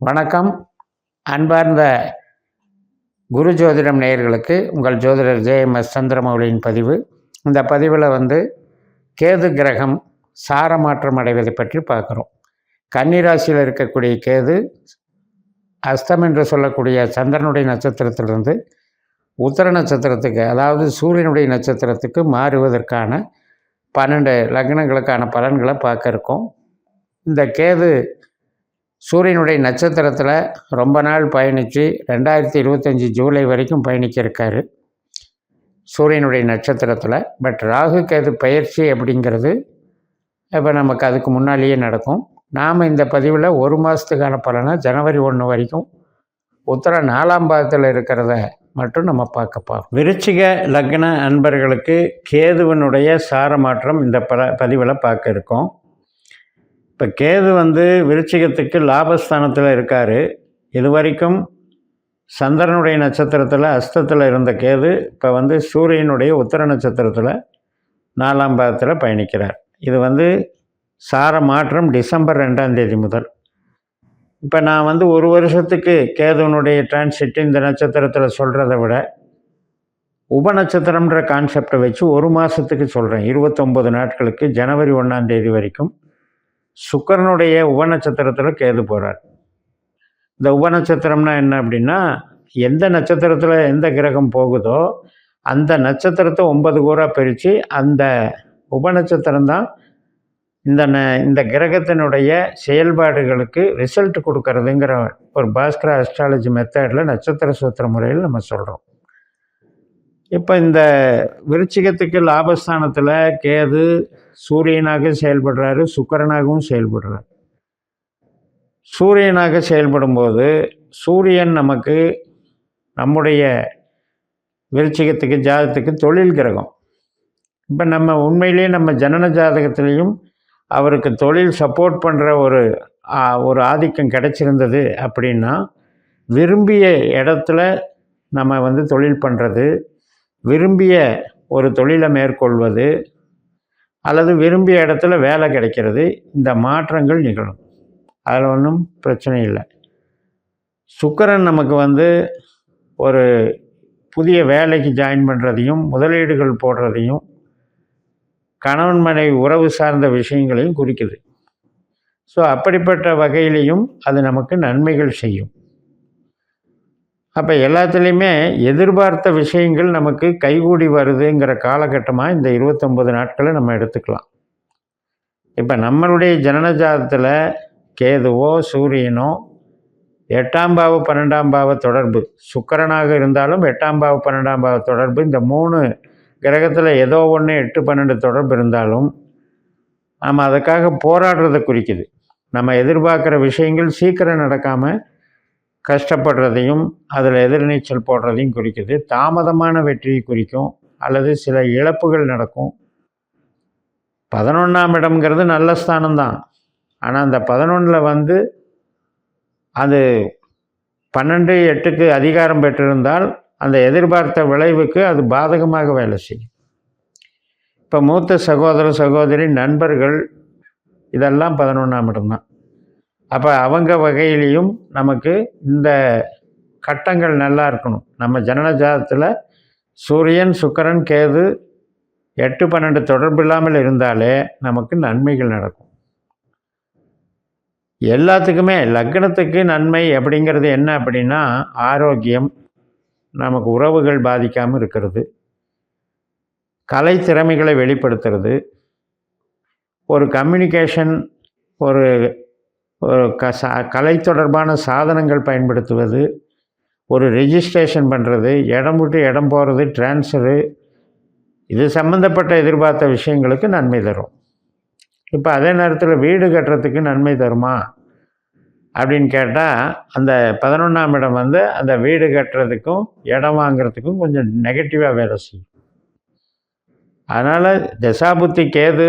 வணக்கம். அன்பார்ந்த குரு ஜோதிடம் நேயர்களுக்கு உங்கள் ஜோதிடர் ஜேஎம்எஸ் சந்திரமௌலியின் பதிவு. இந்த பதிவில் கேது கிரகம் சாரமாற்றம் அடைவதை பற்றி பார்க்குறோம். கன்னிராசியில் இருக்கக்கூடிய கேது அஸ்தம் என்று சொல்லக்கூடிய சந்திரனுடைய நட்சத்திரத்திலிருந்து உத்தர நட்சத்திரத்துக்கு, அதாவது சூரியனுடைய நட்சத்திரத்துக்கு மாறுவதற்கான 12 லக்னங்களுக்கான பலன்களை பார்க்க இருக்கோம். இந்த கேது சூரியனுடைய நட்சத்திரத்தில் ரொம்ப நாள் பயணித்து 2025 ஜூலை வரைக்கும் பயணிக்க இருக்கார் சூரியனுடைய நட்சத்திரத்தில். பட் ராகு கேது பயிற்சி அப்படிங்கிறது இப்போ நமக்கு அதுக்கு முன்னாலேயே நடக்கும். நாம் இந்த பதிவில் ஒரு மாதத்துக்கான பலனை ஜனவரி 1 வரைக்கும் உத்தர 4ஆம் பாகத்தில் இருக்கிறத மட்டும் நம்ம பார்க்கப்போம். விருச்சிக லக்ன அன்பர்களுக்கு கேதுவனுடைய சாரமாற்றம் இந்த பதிவில் பார்க்க இருக்கோம். இப்போ கேது விருச்சிகத்துக்கு லாபஸ்தானத்தில் இருக்கார். இது வரைக்கும் சந்திரனுடைய நட்சத்திரத்தில் அஸ்தத்தில் இருந்த கேது இப்போ சூரியனுடைய உத்தர நட்சத்திரத்தில் 4ஆம் பாகத்தில் பயணிக்கிறார். இது சார மாற்றம் டிசம்பர் 2ஆம் தேதி முதல். இப்போ நான் ஒரு வருஷத்துக்கு கேதுவனுடைய டிரான்சிட் இந்த நட்சத்திரத்தில் சொல்கிறத விட உபநட்சத்திரம்ன்ற கான்செப்டை வச்சு ஒரு மாதத்துக்கு சொல்கிறேன். 29 நாட்களுக்கு ஜனவரி 1ஆம் தேதி வரைக்கும் சுக்கிரனுடைய உபநட்சத்திரத்தில் கேது போகிறார். இந்த உபநட்சத்திரம்னா என்ன அப்படின்னா, எந்த நட்சத்திரத்தில் எந்த கிரகம் போகுதோ அந்த நட்சத்திரத்தை 9 கூறாக பிரித்து அந்த உபநட்சத்திரம்தான் இந்த கிரகத்தினுடைய செயல்பாடுகளுக்கு ரிசல்ட் கொடுக்கறதுங்கிற ஒரு பாஸ்கர அஸ்ட்ராலஜி மெத்தடில் நட்சத்திர சூத்திர முறையில் நம்ம சொல்கிறோம். இப்போ இந்த விருச்சிகத்துக்கு லாபஸ்தானத்தில் கேது சூரியனாக செயல்படுறாரு, சுக்கிரனாகவும் செயல்படுறார். சூரியனாக செயல்படும்போது சூரியன் நமக்கு நம்முடைய விருச்சிகத்துக்கு ஜாதகத்துக்கு தொழில் கிரகம். இப்போ நம்ம உண்மையிலேயே நம்ம ஜனன ஜாதகத்திலையும் அவருக்கு தொழில் சப்போர்ட் பண்ணுற ஒரு ஆதிக்கம் கிடைச்சிருந்தது அப்படின்னா, விரும்பிய இடத்துல நம்ம தொழில் பண்ணுறது, விரும்பிய ஒரு தொழிலை மேற்கொள்வது அல்லது விரும்பிய இடத்துல வேலை கிடைக்கிறது, இந்த மாற்றங்கள் நிகழும். அதில் ஒன்றும் பிரச்சனை இல்லை. சுக்கிரன் நமக்கு ஒரு புதிய வேலைக்கு ஜாயின் பண்ணுறதையும் முதலீடுகள் போடுறதையும் கணவன் மனைவி உறவு சார்ந்த விஷயங்களையும் குறிக்குது. ஸோ அப்படிப்பட்ட வகையிலையும் அது நமக்கு நன்மைகள் செய்யும். அப்போ எல்லாத்துலேயுமே எதிர்பார்த்த விஷயங்கள் நமக்கு கைகூடி வருதுங்கிற காலகட்டமாக இந்த 29 நாட்களை நம்ம எடுத்துக்கலாம். இப்போ நம்மளுடைய ஜனன ஜாதகத்தில் கேதுவோ சூரியனோ 8ஆம் பாவ 12ஆம் பாவ தொடர்பு, சுக்கிரனாக இருந்தாலும் 8ஆம் பாவ 12ஆம் பாவ தொடர்பு, இந்த 3 கிரகத்தில் ஏதோ ஒன்று 8, 12 தொடர்பு இருந்தாலும் நம்ம அதுக்காக போராடுறதை குறிக்குது. நம்ம எதிர்பார்க்குற விஷயங்கள் சீக்கிரம் நடக்காமல் கஷ்டப்படுறதையும் அதில் எதிர்நீச்சல் போடுறதையும் குறிக்குது. தாமதமான வெற்றியை குறிக்கும், அல்லது சில இழப்புகள் நடக்கும். 11ஆம் இடம்ங்கிறது நல்ல ஸ்தானம்தான். ஆனால் அந்த 11ல் அது 12/8க்கு அதிகாரம் பெற்றிருந்தால் அந்த எதிர்பார்த்த விளைவுக்கு அது பாதகமாக வேலை செய்யும். இப்போ மூத்த சகோதர சகோதரி நண்பர்கள் இதெல்லாம் 11ஆம் இடம்தான். அப்போ அவங்க வகையிலையும் நமக்கு இந்த கட்டங்கள் நல்லா இருக்கணும். நம்ம ஜனன ஜாதகத்தில் சூரியன் சுக்கிரன் கேது 8, 12 தொடர்பு இல்லாமல் இருந்தாலே நமக்கு நன்மைகள் நடக்கும். எல்லாத்துக்குமே லக்னத்துக்கு நன்மை அப்படிங்கிறது என்ன அப்படின்னா, ஆரோக்கியம், நமக்கு உறவுகள் பாதிக்காமல் இருக்கிறது, கலை திறமைகளை வெளிப்படுத்துறது, ஒரு கம்யூனிகேஷன், ஒரு கலை தொடர்பான சாதனங்கள் பயன்படுத்துவது, ஒரு ரெஜிஸ்ட்ரேஷன் பண்ணுறது, இடம் விட்டு இடம் போகிறது, டிரான்ஸ்ஃபரு, இது சம்மந்தப்பட்ட எதிர்பார்த்த விஷயங்களுக்கு நன்மை தரும். இப்போ அதே நேரத்தில் வீடு கட்டுறதுக்கு நன்மை தருமா அப்படின்னு கேட்டால், அந்த 11ஆம் இடம் அந்த வீடு கட்டுறதுக்கும் இடம் வாங்கிறதுக்கும் கொஞ்சம் நெகட்டிவாக வேலை செய்யும். அதனால் தசாபுத்தி கேது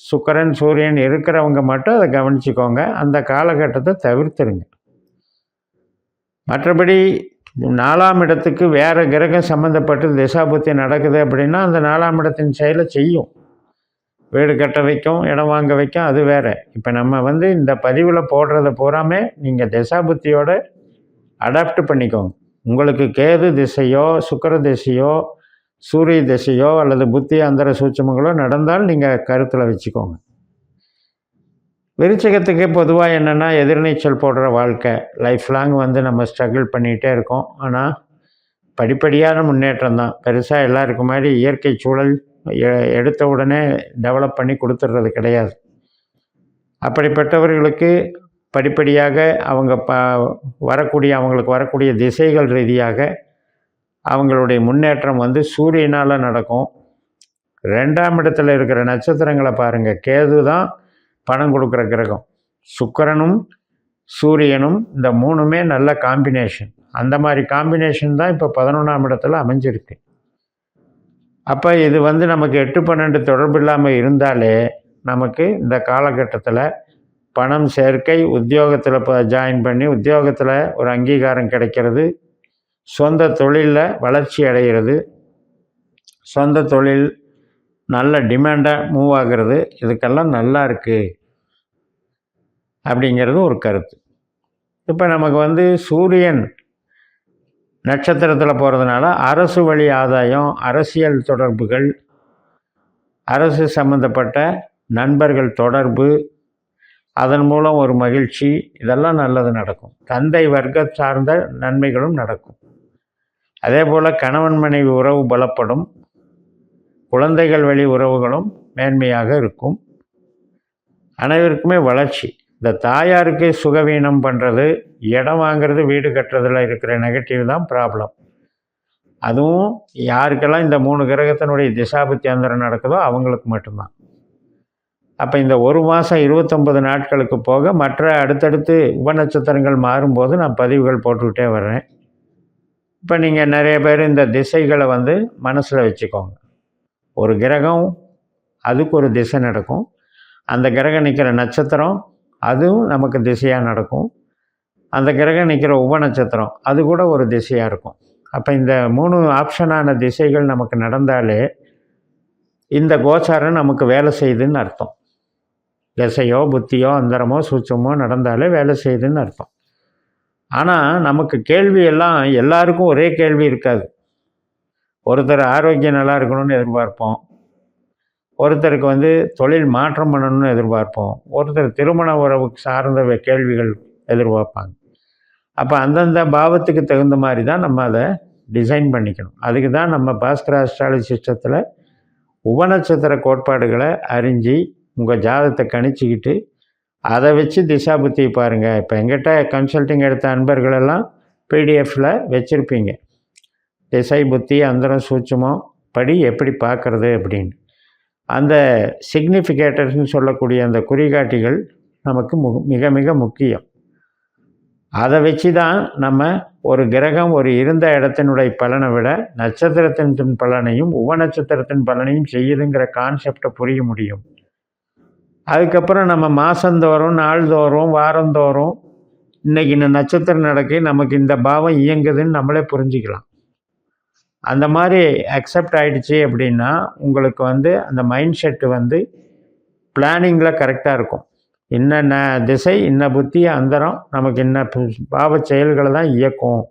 சுக்கிரன் சூரியன் இருக்கிறவங்க மட்டும் அதை கவனிச்சுக்கோங்க. அந்த காலகட்டத்தை தவிர்த்துருங்க. மற்றபடி 4ஆம் இடத்துக்கு வேறு கிரகம் சம்மந்தப்பட்டு தசாபுத்தி நடக்குது அப்படின்னா அந்த 4ஆம் இடத்தின் செயலை செய்யும். வீடு கட்ட வைக்கும், இடம் வாங்க வைக்கும், அது வேறு. இப்போ நம்ம வந்து இந்த பதிவில் போடுறத பூராமே நீங்கள் திசாபுத்தியோட அடாப்ட் பண்ணிக்கோங்க. உங்களுக்கு கேது திசையோ சுக்கிர திசையோ சூரிய திசையோ அல்லது புத்தி அந்தர சூட்சமங்களோ நடந்தால் நீங்கள் கருத்தில் வச்சுக்கோங்க. விருச்சிகத்துக்கு பொதுவாக என்னென்னா எதிர்நீச்சல் போடுற வாழ்க்கை, லைஃப் லாங் வந்து நம்ம ஸ்ட்ரகிள் பண்ணிகிட்டே இருக்கோம். ஆனால் படிப்படியான முன்னேற்றம் தான். பெருசாக எல்லாருக்கும் மாதிரி இயற்கை சூழல் எடுத்த உடனே டெவலப் பண்ணி கொடுத்துட்றது கிடையாது. அப்படிப்பட்டவர்களுக்கு படிப்படியாக அவங்க அவங்களுக்கு வரக்கூடிய திசைகள் ரீதியாக அவங்களுடைய முன்னேற்றம் வந்து சூரியனால் நடக்கும். 2ஆம் இடத்துல இருக்கிற நட்சத்திரங்களை பாருங்கள். கேது தான் பணம் கொடுக்குற கிரகம். சுக்கிரனும் சூரியனும் இந்த 3மே நல்ல காம்பினேஷன். அந்த மாதிரி காம்பினேஷன் தான் இப்போ 11ஆம் இடத்துல அமைஞ்சிருக்கு. அப்போ இது வந்து நமக்கு 8-12 தொடர்பு இல்லாமல் இருந்தாலே நமக்கு இந்த காலகட்டத்தில் பணம் சேர்க்கை, உத்தியோகத்தில் ஜாயின் பண்ணி உத்தியோகத்தில் ஒரு அங்கீகாரம் கிடைக்கிறது, சொந்த தொழிலில் வளர்ச்சி அடைகிறது, சொந்த தொழில் நல்ல டிமாண்டாக மூவ் ஆகிறது, இதுக்கெல்லாம் நல்லா இருக்குது அப்படிங்கிறது ஒரு கருத்து. இப்போ நமக்கு வந்து சூரியன் நட்சத்திரத்தில் போகிறதுனால அரசு வழி ஆதாயம், அரசியல் தொடர்புகள், அரசு சம்மந்தப்பட்ட நண்பர்கள் தொடர்பு, அதன் மூலம் ஒரு மகிழ்ச்சி, இதெல்லாம் நல்லது நடக்கும். தந்தை வர்க்க சார்ந்த நன்மைகளும் நடக்கும். அதே போல் கணவன் மனைவி உறவு பலப்படும், குழந்தைகள் வழி உறவுகளும் மேன்மையாக இருக்கும். அனைவருக்குமே வளர்ச்சி. இந்த தாயாருக்கு சுகவீனம் பண்ணுறது, இடம் வாங்கிறது, வீடு கட்டுறதுல இருக்கிற நெகட்டிவ் தான் ப்ராப்ளம். அதுவும் யாருக்கெல்லாம் இந்த 3 கிரகத்தினுடைய திசாபுத்தி அந்தரம் நடக்குதோ அவங்களுக்கு மட்டும்தான். அப்போ இந்த 1 மாதம் 29 நாட்களுக்கு போக மற்ற அடுத்தடுத்து உபநட்சத்திரங்கள் மாறும்போது நான் பதிவுகள் போட்டுக்கிட்டே வர்றேன். இப்போ நீங்கள் நிறைய பேர் இந்த திசைகளை வந்து மனசில் வச்சுக்கோங்க. ஒரு கிரகம் அதுக்கு ஒரு திசை நடக்கும். அந்த கிரகம் நிற்கிற நட்சத்திரம் அதுவும் நமக்கு திசையாக நடக்கும். அந்த கிரகம் நிற்கிற உபநட்சத்திரம் அது கூட ஒரு திசையாக இருக்கும். அப்போ இந்த 3 ஆப்ஷனான திசைகள் நமக்கு நடந்தாலே இந்த கோச்சாரம் நமக்கு வேலை செய்யுதுன்னு அர்த்தம். திசையோ புத்தியோ அந்தரமோ சூட்சமோ நடந்தாலே வேலை செய்யுதுன்னு அர்த்தம். ஆனால் நமக்கு கேள்வி எல்லாம் எல்லாருக்கும் ஒரே கேள்வி இருக்காது. ஒருத்தர் ஆரோக்கியம் நல்லா இருக்கணும்னு எதிர்பார்ப்போம், ஒருத்தருக்கு வந்து தொழில் மாற்றம் பண்ணணும்னு எதிர்பார்ப்போம், ஒருத்தர் திருமண உறவுக்கு சார்ந்த கேள்விகள் எதிர்பார்ப்பாங்க. அப்போ அந்தந்த பாவத்துக்கு தகுந்த மாதிரி தான் நம்ம அதை டிசைன் பண்ணிக்கணும். அதுக்கு தான் நம்ம பாஸ்கர் அஸ்ட்ராலஜி சிஸ்டத்தில் உபநட்சத்திர கோட்பாடுகளை அறிஞ்சு உங்கள் ஜாதகத்தை கணிச்சிக்கிட்டு அதை வச்சு திசா புத்தி பாருங்கள். இப்போ எங்கிட்ட கன்சல்டிங் எடுத்த அன்பர்களெல்லாம் பிடிஎஃப்பில் வச்சுருப்பீங்க. திசை புத்தி அந்தரம் சூட்சமம் படி எப்படி பார்க்குறது அப்படின்னு. அந்த சிக்னிஃபிகேட்டர்ஸ்னு சொல்லக்கூடிய அந்த குறிகாட்டிகள் நமக்கு மிக மிக முக்கியம். அதை வச்சு தான் நம்ம ஒரு கிரகம் ஒரு இருந்த இடத்தினுடைய பலனை விட நட்சத்திரத்தின் பலனையும் உபநட்சத்திரத்தின் பலனையும் செய்யுதுங்கிற கான்செப்டை புரிய முடியும். அதுக்கப்புறம் நம்ம மாதந்தோறும் நாள்தோறும் வாரந்தோறும் இன்றைக்கி இந்த நட்சத்திரம் நடக்கு, நமக்கு இந்த பாவம் இயங்குதுன்னு நம்மளே புரிஞ்சிக்கலாம். அந்த மாதிரி அக்செப்ட் ஆகிடுச்சி அப்படின்னா உங்களுக்கு வந்து அந்த மைண்ட் செட்டு வந்து பிளானிங்கில் கரெக்டாக இருக்கும். இன்ன திசை இன்ன புத்தி அந்தரம் நமக்கு இன்ன பாவ செயல்களை தான் இயக்கும்.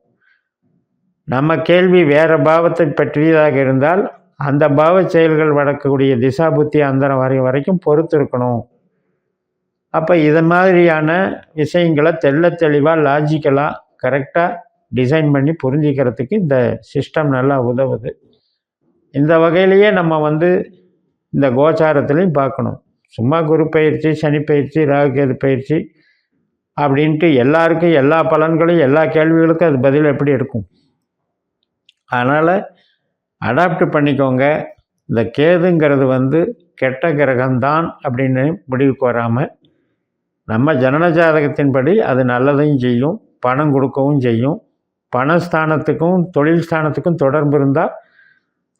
நம்ம கேள்வி வேறு பாவத்தை பற்றியதாக இருந்தால் அந்த பாவ செயல்கள் வளர்க்கக்கூடிய திசா புத்தி அந்தரம் வரைக்கும் பொறுத்து இருக்கணும். அப்போ இது மாதிரியான விஷயங்களை தெளிவாக லாஜிக்கலாக கரெக்டாக டிசைன் பண்ணி புரிஞ்சிக்கிறதுக்கு இந்த சிஸ்டம் நல்லா உதவுது. இந்த வகையிலேயே நம்ம வந்து இந்த கோச்சாரத்துலேயும் பார்க்கணும். சும்மா குரு பயிற்சி, சனி பயிற்சி, ராகுகேது பயிற்சி அப்படின்ட்டு எல்லாருக்கும் எல்லா பலன்களையும் எல்லா கேள்விகளுக்கும் அது பதில் எப்படி இருக்கும்? அதனால் அடாப்ட் பண்ணிக்கோங்க. இந்த கேதுங்கிறது வந்து கெட்ட கிரகம்தான் அப்படின்னு முடிவுக்கு வராமல் நம்ம ஜனன ஜாதகத்தின்படி அது நல்லதையும் செய்யும், பணம் கொடுக்கவும் செய்யும். பணஸ்தானத்துக்கும் தொழில் ஸ்தானத்துக்கும் தொடர்பு இருந்தால்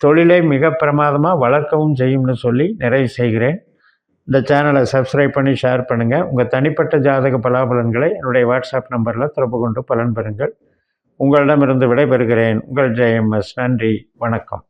தொழிலை மிக பிரமாதமாக வளர்க்கவும் செய்யும்னு சொல்லி நிறைவு செய்கிறேன். இந்த சேனலை சப்ஸ்கிரைப் பண்ணி ஷேர் பண்ணுங்கள். உங்கள் தனிப்பட்ட ஜாதக பலாபலன்களை என்னுடைய வாட்ஸ்அப் நம்பரில் தொடர்பு கொண்டு பலன் பெறுங்கள். உங்களிடமிருந்து விடைபெறுகிறேன். உங்கள் JMS. நன்றி, வணக்கம்.